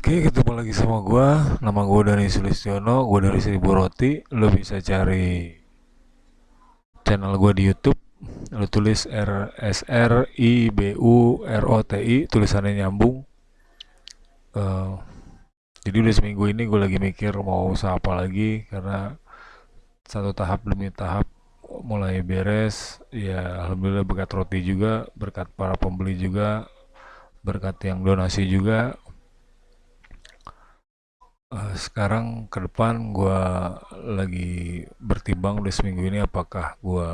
Oke, ketemu lagi sama gua. Nama gua Dani Sulistiono, gua dari Seribu Roti. Lo bisa cari channel gua di YouTube. Lo tulis RSRIBUROTI, tulisannya nyambung. Eh, jadi udah seminggu ini gue lagi mikir mau usaha apa lagi karena satu tahap demi tahap mulai beres. Ya alhamdulillah berkat roti juga, berkat para pembeli juga, berkat yang donasi juga. Sekarang ke depan gue lagi bertimbang udah seminggu ini apakah gue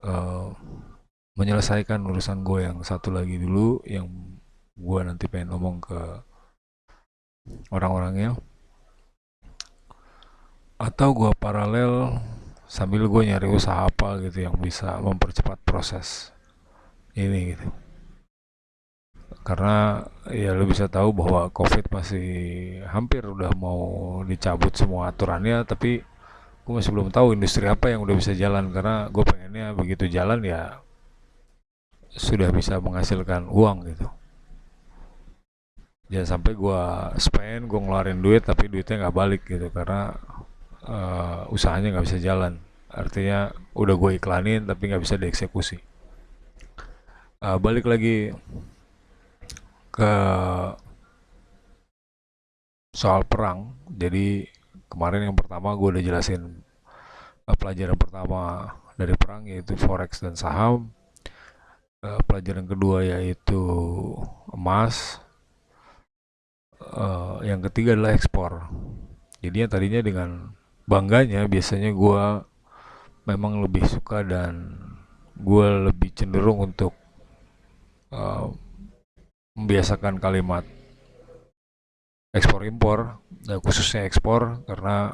uh, menyelesaikan urusan gue yang satu lagi dulu, yang gue nanti pengen ngomong ke orang-orangnya, atau gue paralel sambil gue nyari usaha apa gitu yang bisa mempercepat proses ini gitu. Karena ya lo bisa tahu bahwa COVID masih hampir udah mau dicabut semua aturannya, tapi gue masih belum tahu industri apa yang udah bisa jalan, karena gue pengennya begitu jalan ya sudah bisa menghasilkan uang gitu. Jangan sampai gue spend, gue ngeluarin duit tapi duitnya nggak balik gitu karena usahanya nggak bisa jalan. Artinya udah gue iklanin tapi nggak bisa dieksekusi. Balik lagi ke soal perang. Jadi kemarin yang pertama gue udah jelasin pelajaran pertama dari perang yaitu forex dan saham. Pelajaran kedua yaitu emas. Yang ketiga adalah ekspor. Jadinya tadinya dengan bangganya biasanya gue memang lebih suka dan gue lebih cenderung untuk uh, membiasakan kalimat ekspor impor, khususnya ekspor, karena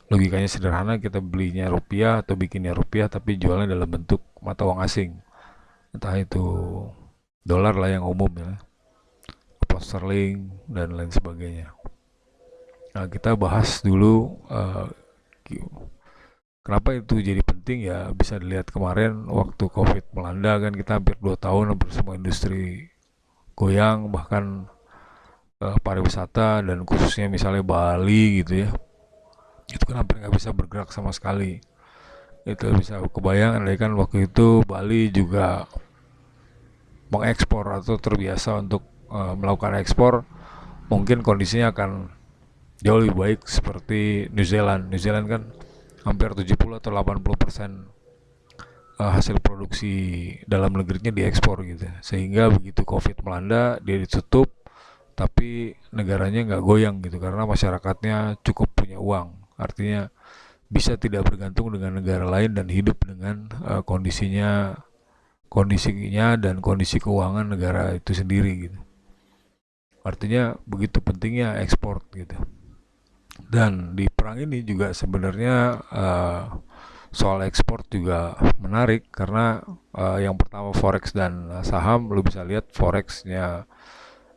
logikanya sederhana, kita belinya rupiah atau bikinnya rupiah tapi jualnya dalam bentuk mata uang asing, entah itu dolar lah yang umum ya, pound sterling dan lain sebagainya. Nah, kita bahas dulu kenapa itu jadi penting. Ya bisa dilihat kemarin waktu COVID melanda kan kita hampir 2 tahun hampir semua industri goyang, bahkan pariwisata dan khususnya misalnya Bali gitu ya, itu kan hampir nggak bisa bergerak sama sekali. Itu bisa kebayang andai kan waktu itu Bali juga mengekspor atau terbiasa untuk melakukan ekspor, mungkin kondisinya akan jauh lebih baik seperti New Zealand. New Zealand kan hampir 70 atau 80% hasil produksi dalam negerinya diekspor gitu, sehingga begitu COVID melanda dia ditutup tapi negaranya nggak goyang gitu karena masyarakatnya cukup punya uang, artinya bisa tidak bergantung dengan negara lain dan hidup dengan kondisinya dan kondisi keuangan negara itu sendiri gitu. Artinya begitu pentingnya ekspor gitu. Dan di perang ini juga sebenarnya soal ekspor juga menarik karena yang pertama forex dan saham, lo bisa lihat forexnya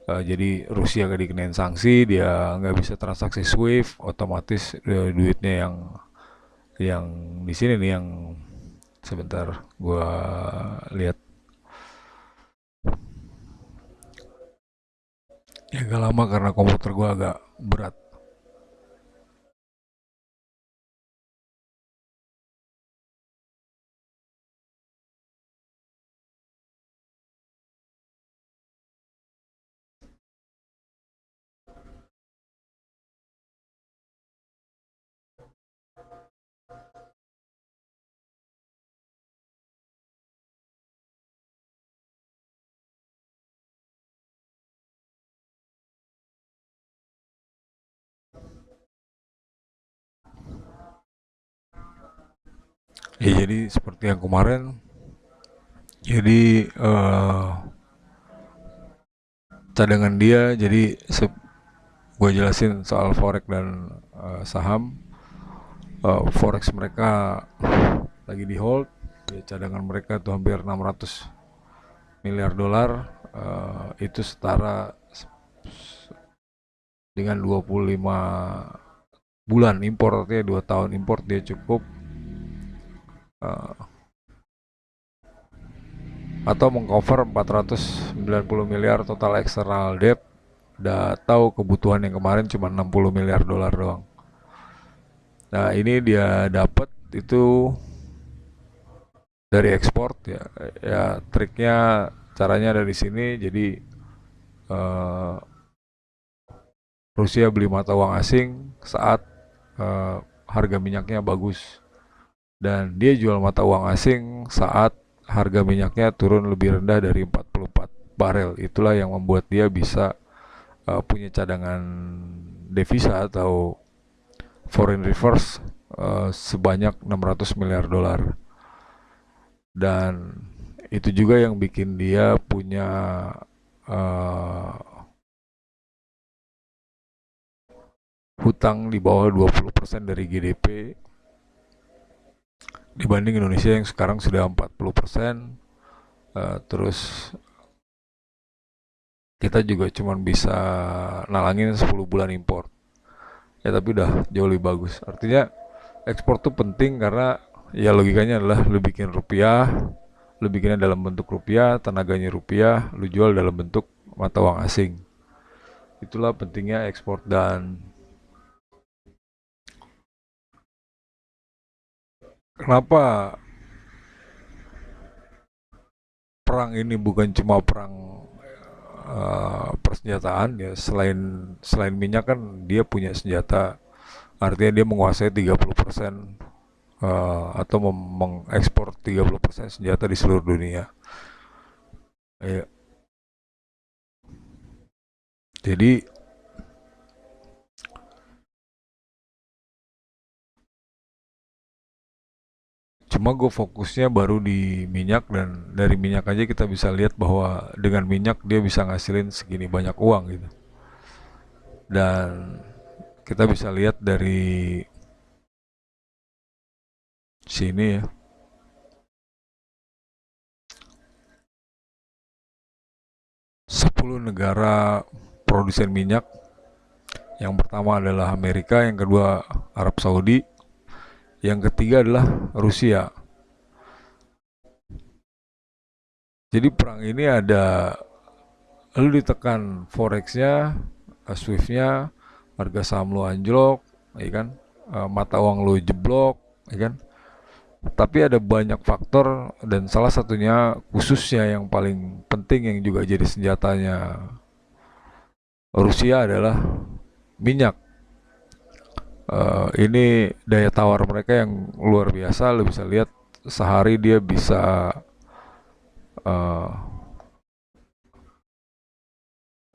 jadi Rusia gak dikenain sanksi, dia nggak bisa transaksi SWIFT, otomatis duitnya yang di sini nih, yang sebentar gua lihat ya, agak lama karena komputer gua agak berat. Ya jadi seperti yang kemarin, jadi cadangan dia, jadi gue jelasin soal forex dan saham. Forex mereka lagi di hold, ya cadangan mereka tuh hampir 600 miliar dolar, itu setara dengan 25 bulan impor, artinya 2 tahun impor dia cukup uh, atau mengcover 490 miliar total external debt udah tahu kebutuhan yang kemarin cuma 60 miliar dolar doang. Nah, ini dia dapat itu dari ekspor ya. Ya, triknya caranya dari sini. Jadi eh, Rusia beli mata uang asing saat harga minyaknya bagus, dan dia jual mata uang asing saat harga minyaknya turun lebih rendah dari 44 barel. Itulah yang membuat dia bisa punya cadangan devisa atau foreign reserves sebanyak 600 miliar dolar. Dan itu juga yang bikin dia punya uh, hutang di bawah 20% dari GDP dibanding Indonesia yang sekarang sudah 40%. Terus kita juga cuma bisa nalangin 10 bulan impor. Ya tapi udah jauh lebih bagus. Artinya ekspor tuh penting karena ya logikanya adalah lu bikin rupiah, lu bikinnya dalam bentuk rupiah, tenaganya rupiah, lu jual dalam bentuk mata uang asing. Itulah pentingnya ekspor. Dan kenapa perang ini bukan cuma perang persenjataan ya, selain minyak kan dia punya senjata, artinya dia menguasai 30% atau mengekspor 30% senjata di seluruh dunia. Ya, jadi cuma gue fokusnya baru di minyak, dan dari minyak aja kita bisa lihat bahwa dengan minyak dia bisa ngasilin segini banyak uang gitu. Dan kita bisa lihat dari sini ya, 10 negara produsen minyak. Yang pertama adalah Amerika, yang kedua Arab Saudi, yang ketiga adalah Rusia. Jadi perang ini ada, lu ditekan forexnya, swiftnya, harga saham lu anjlok, ya kan, mata uang lu jeblok, ya kan. Tapi ada banyak faktor, dan salah satunya khususnya yang paling penting yang juga jadi senjatanya Rusia adalah minyak. Ini daya tawar mereka yang luar biasa. Lo bisa lihat sehari dia bisa uh,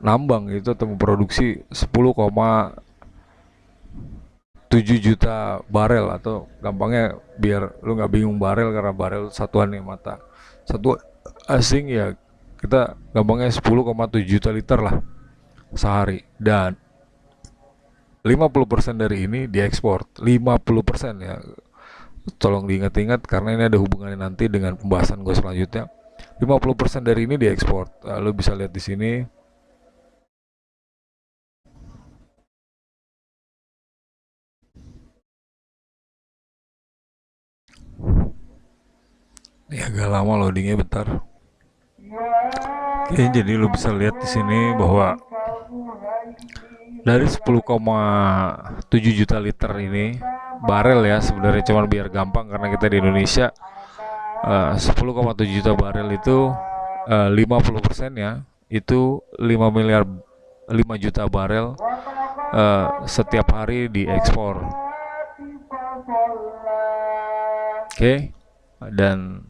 nambang itu atau memproduksi 10,7 juta barel, atau gampangnya biar lu nggak bingung barel, karena barel satuan nih mata satu asing ya, kita gampangnya 10,7 juta liter lah sehari. Dan 50% dari ini diekspor. 50% ya, tolong diingat-ingat karena ini ada hubungannya nanti dengan pembahasan gue selanjutnya. 50% dari ini diekspor. Lo bisa lihat di sini. Ini agak lama loadingnya, bentar. Oke, jadi lo bisa lihat di sini bahwa dari 10,7 juta liter ini barel ya, sebenarnya cuma biar gampang karena kita di Indonesia, 10,7 juta barel itu 50% ya itu 5 miliar 5 juta barel setiap hari diekspor. Oke, dan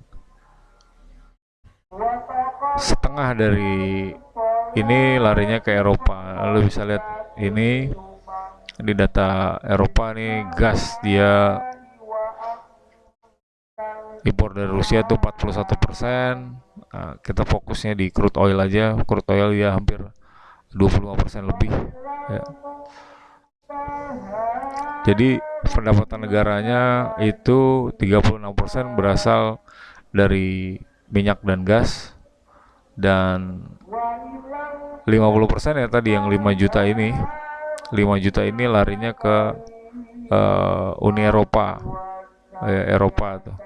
setengah dari ini larinya ke Eropa. Lo bisa lihat ini di data Eropa nih, gas dia impor dari Rusia itu 41%. Kita fokusnya di crude oil aja. Crude oil ya hampir 25% lebih ya. Jadi pendapatan negaranya itu 36% berasal dari minyak dan gas, dan 50% ya tadi yang 5 juta ini. 5 juta ini larinya ke Uni Eropa, Eropa tuh.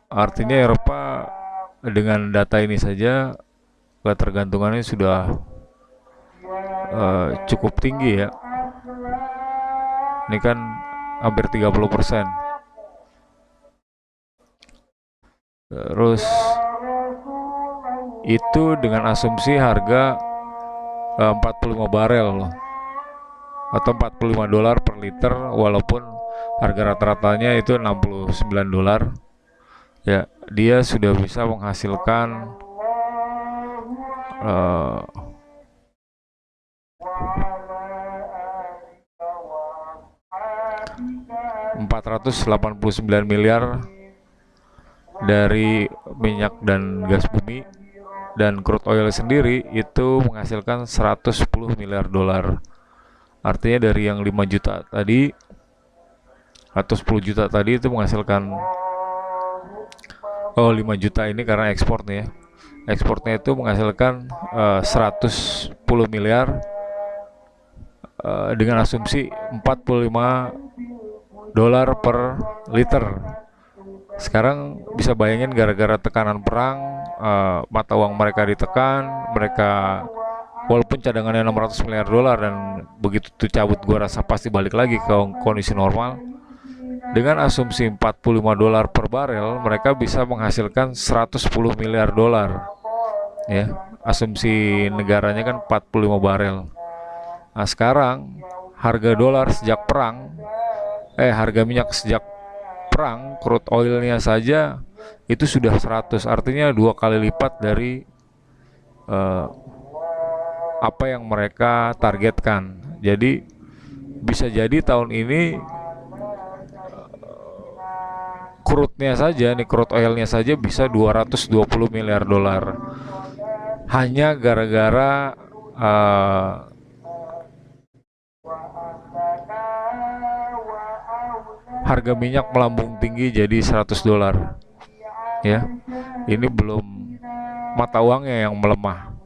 Artinya Eropa dengan data ini saja ketergantungannya sudah cukup tinggi ya. Ini kan hampir 30%. Terus itu dengan asumsi harga 45 barel loh, atau 45 dolar per liter, walaupun harga rata-ratanya itu 69 dolar. Ya, dia sudah bisa menghasilkan 489 miliar dari minyak dan gas bumi, dan crude oil sendiri itu menghasilkan 110 miliar dolar. Artinya dari yang 5 juta tadi atau 10 juta tadi itu menghasilkan 5 juta ini karena ekspornya ya. Ekspornya itu menghasilkan 110 miliar dengan asumsi 45 dolar per liter. Sekarang bisa bayangin, gara-gara tekanan perang, mata uang mereka ditekan, mereka walaupun cadangannya 600 miliar dolar dan begitu tuh cabut gua rasa pasti balik lagi ke kondisi normal. Dengan asumsi 45 dolar per barel, mereka bisa menghasilkan 110 miliar dolar. Ya, asumsi negaranya kan 45 barel. Nah, sekarang harga dolar sejak perang, harga minyak sejak perang, crude oilnya saja itu sudah 100, artinya 2 kali lipat dari apa yang mereka targetkan. Jadi bisa jadi tahun ini crude-nya saja, nih crude oilnya saja bisa 220 miliar dolar, hanya gara-gara harga minyak melambung tinggi jadi 100 dolar. Ya, ini belum mata uangnya yang melemah.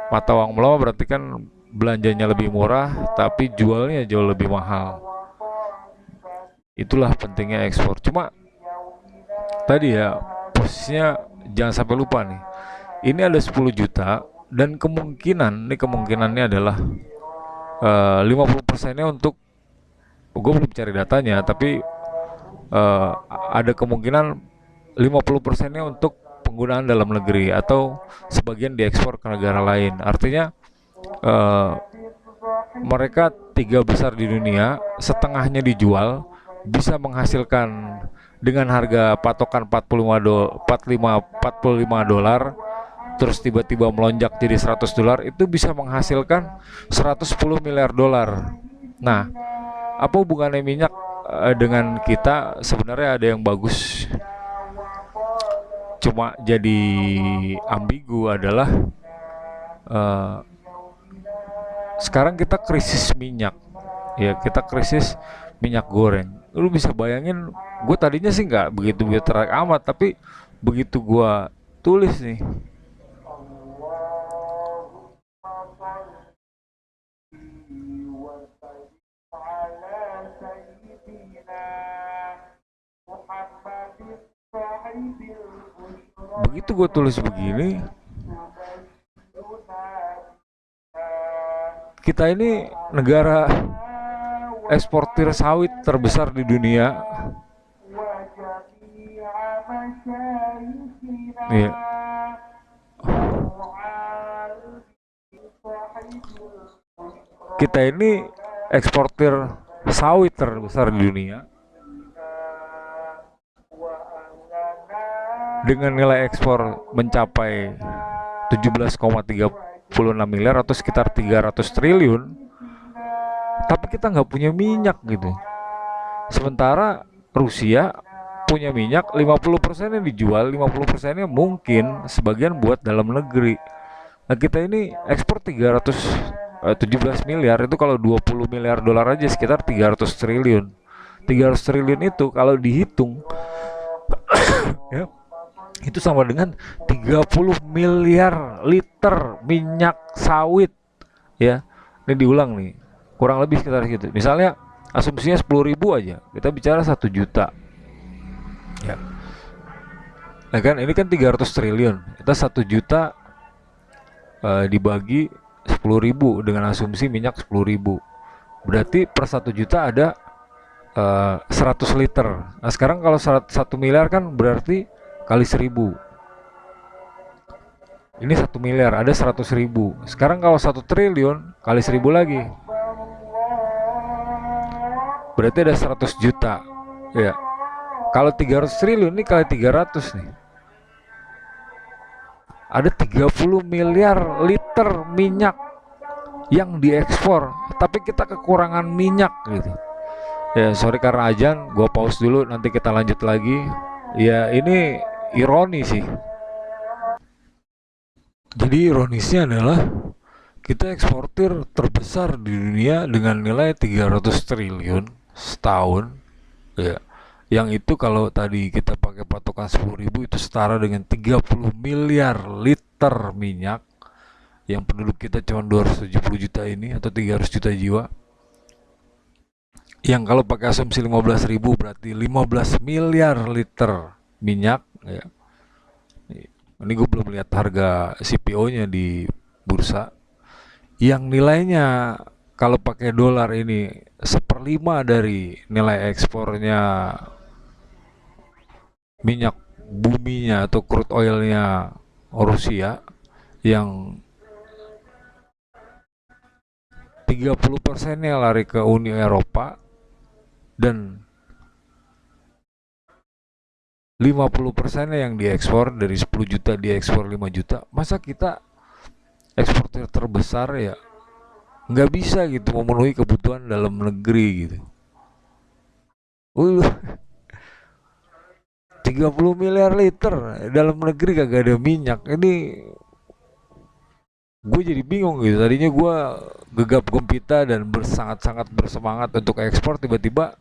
Mata uang melemah berarti kan belanjanya lebih murah tapi jualnya jauh lebih mahal. Itulah pentingnya ekspor. Cuma tadi ya, posisinya jangan sampai lupa nih, ini ada 10 juta dan kemungkinannya adalah 50%-nya untuk, gue belum cari datanya, tapi ada kemungkinan 50%-nya untuk penggunaan dalam negeri atau sebagian diekspor ke negara lain. Artinya mereka 3 besar di dunia, setengahnya dijual, bisa menghasilkan dengan harga patokan 45 dolar, terus tiba-tiba melonjak jadi 100 dolar, itu bisa menghasilkan 110 miliar dolar. Nah, apa hubungannya minyak dengan kita? Sebenarnya ada yang bagus, cuma jadi ambigu adalah sekarang kita krisis minyak ya, kita krisis minyak goreng. Lu bisa bayangin, gue tadinya sih nggak begitu tertarik amat, tapi begitu gue tulis nih, begitu gue tulis begini, kita ini negara eksportir sawit terbesar di dunia. Iya. Kita ini eksportir sawit terbesar di dunia dengan nilai ekspor mencapai 17,36 miliar atau sekitar 300 triliun, tapi kita nggak punya minyak gitu. Sementara Rusia punya minyak, 50%-nya dijual, 50%-nya mungkin sebagian buat dalam negeri. Nah, kita ini ekspor 317 miliar, itu kalau 20 miliar dolar aja sekitar 300 triliun. 300 triliun itu kalau dihitung ya, itu sama dengan 30 miliar liter minyak sawit ya. Ini diulang nih, kurang lebih sekitar gitu. Misalnya asumsinya 10.000 aja, kita bicara 1 juta ya. Nah kan ini kan 300 triliun, kita 1 juta dibagi 10.000 dengan asumsi minyak 10.000, berarti per 1 juta ada 100 liter. Nah sekarang kalau 1 miliar kan berarti kali 1.000, ini 1 miliar ada 100.000. Sekarang kalau 1 triliun kali 1.000 lagi, berarti ada 100 juta ya. Kalau 300 triliun ini kali 300 nih, ada 30 miliar liter minyak yang diekspor, tapi kita kekurangan minyak gitu ya. Sorry karena ajan, gua pause dulu, nanti kita lanjut lagi. Ya ini ironi sih. Jadi ironisnya adalah kita eksportir terbesar di dunia dengan nilai 300 triliun setahun ya. Yang itu kalau tadi kita pakai patokan 10.000 itu setara dengan 30 miliar liter minyak, yang penduduk kita cuma 270 juta ini atau 300 juta jiwa. Yang kalau pakai asumsi 15.000 berarti 15 miliar liter minyak ya. Ini gue belum lihat harga CPO-nya di bursa, yang nilainya kalau pakai dolar ini 1/5 dari nilai ekspornya minyak buminya atau crude oilnya Rusia, yang 30%-nya lari ke Uni Eropa dan 50%-nya yang diekspor. Dari 10 juta diekspor 5 juta. Masa kita eksportir terbesar ya nggak bisa gitu memenuhi kebutuhan dalam negeri gitu. 30 miliar liter dalam negeri kagak ada minyak. Ini gue jadi bingung gitu. Tadinya gue gegap gempita dan sangat-sangat bersemangat untuk ekspor, tiba-tiba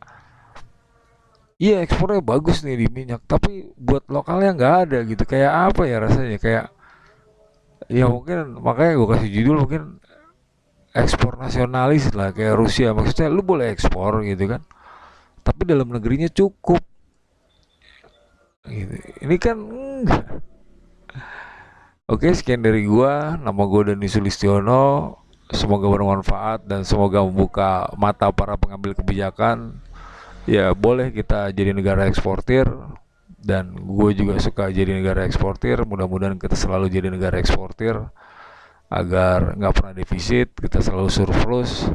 iya ekspornya bagus nih di minyak, tapi buat lokalnya nggak ada gitu. Kayak apa ya rasanya, kayak ya mungkin makanya gue kasih judul mungkin ekspor nasionalis lah, kayak Rusia. Maksudnya lu boleh ekspor gitu kan, tapi dalam negerinya cukup gitu. Ini kan enggak. Oke, sekian dari gua. Nama gua Dani Sulistiono. Semoga bermanfaat dan semoga membuka mata para pengambil kebijakan. Ya, boleh kita jadi negara eksportir, dan gue juga suka jadi negara eksportir. Mudah-mudahan kita selalu jadi negara eksportir agar nggak pernah defisit, kita selalu surplus.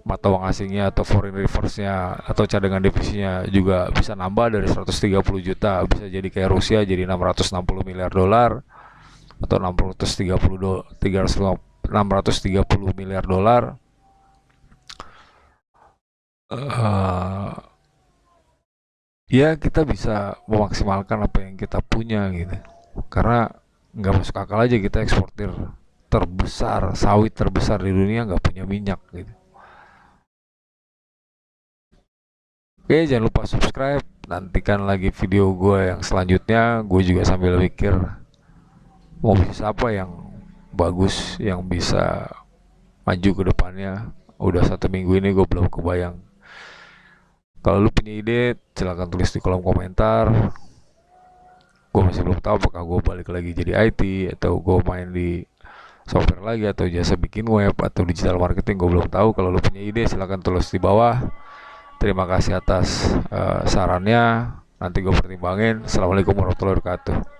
Mata uang asingnya atau foreign reserve-nya atau cadangan devisinya juga bisa nambah dari 130 juta bisa jadi kayak Rusia, jadi 660 miliar dolar atau 630 miliar dolar. Ya kita bisa memaksimalkan apa yang kita punya gitu, karena nggak masuk akal aja kita eksportir terbesar, sawit terbesar di dunia nggak punya minyak gitu. Oke, jangan lupa subscribe, nantikan lagi video gue yang selanjutnya. Gue juga sambil mikir mau bisnis apa yang bagus, yang bisa maju ke depannya. Udah 1 minggu ini gue belum kebayang. Kalau lu punya ide, silahkan tulis di kolom komentar. Gue masih belum tahu apakah gue balik lagi jadi IT, atau gue main di software lagi, atau jasa bikin web, atau digital marketing. Gue belum tahu. Kalau lu punya ide, silahkan tulis di bawah. Terima kasih atas sarannya. Nanti gue pertimbangin. Assalamualaikum warahmatullahi wabarakatuh.